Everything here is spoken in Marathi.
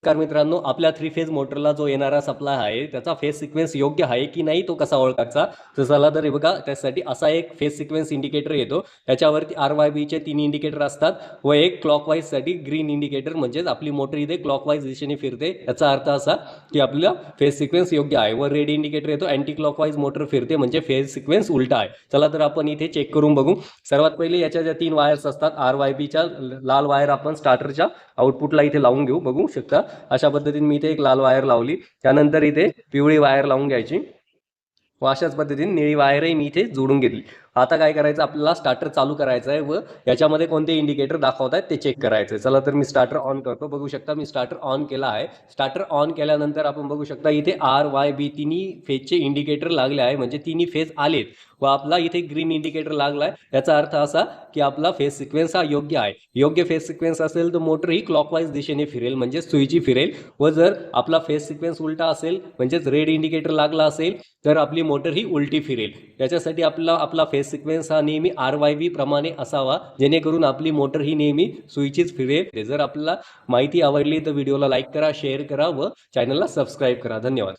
नमस्कार मित्रांनो, आपल्या 3 फेज मोटरला जो येणारा सप्लाय आहे त्याचा फेज सिक्वेन्स योग्य आहे की नाही तो कसा ओळखायचा. तर चला तर हे बघा, त्यासाठी असा एक फेज सिक्वेन्स इंडिकेटर येतो. त्याच्यावरती RYBचे 3 इंडिकेटर असतात व एक क्लॉकवाईजसाठी ग्रीन इंडिकेटर, म्हणजेच आपली मोटर इथे क्लॉकवाईज दिशेने फिरते, याचा अर्थ असा की आपला फेज सिक्वेन्स योग्य आहे. व रेड इंडिकेटर येतो, अँटी क्लॉकवाईज मोटर फिरते म्हणजे फेज सिक्वेन्स उलटा आहे. चला तर आपण इथे चेक करून बघू. सर्वात पहिले याच्या ज्या 3 वायर्स असतात RYBच्या लाल वायर आपण स्टार्टरच्या आउटपुटला इथे लावून घेऊ. बघू शकता अशा पद्धतीने मी इथे एक लाल वायर लावली. त्यानंतर इथे पिवळी वायर लावून घ्यायची व अशाच पद्धतीने निळी वायरही मी इथे जोडून घेतली. आता काय करायचं, आपल्याला स्टार्टर चालू करायचं आहे व याच्यामध्ये कोणते इंडिकेटर दाखवत आहेत ते चेक करायचं आहे. चला तर मी स्टार्टर ऑन करतो. बघू शकता मी स्टार्टर ऑन केला आहे. स्टार्टर ऑन केल्यानंतर आपण बघू शकता इथे RYB तिन्ही फेजचे इंडिकेटर लागले आहे, म्हणजे तिन्ही फेज आलेत व आपला इथे ग्रीन इंडिकेटर लागलाय. याचा अर्थ असा की आपला फेज सिक्वेन्स हा योग्य आहे. योग्य फेज सिक्वेन्स असेल तर मोटर ही क्लॉकवाईज दिशेने फिरेल, म्हणजे सुईची फिरेल. व जर आपला फेज सिक्वेन्स उलटा असेल, म्हणजेच रेड इंडिकेटर लागला असेल, तर आपली मोटर ही उलटी फिरेल. याच्यासाठी आपला फेज सिक्वेन्स हा नेहमी RYB प्रमाणे असावा, जेणेकरून आपली मोटर ही नेहमी सुईचीच फिरेल. जर आपल्याला माहिती आवडली तर व्हिडिओला लाईक करा, शेअर करा व चॅनलला सबस्क्राईब करा. धन्यवाद.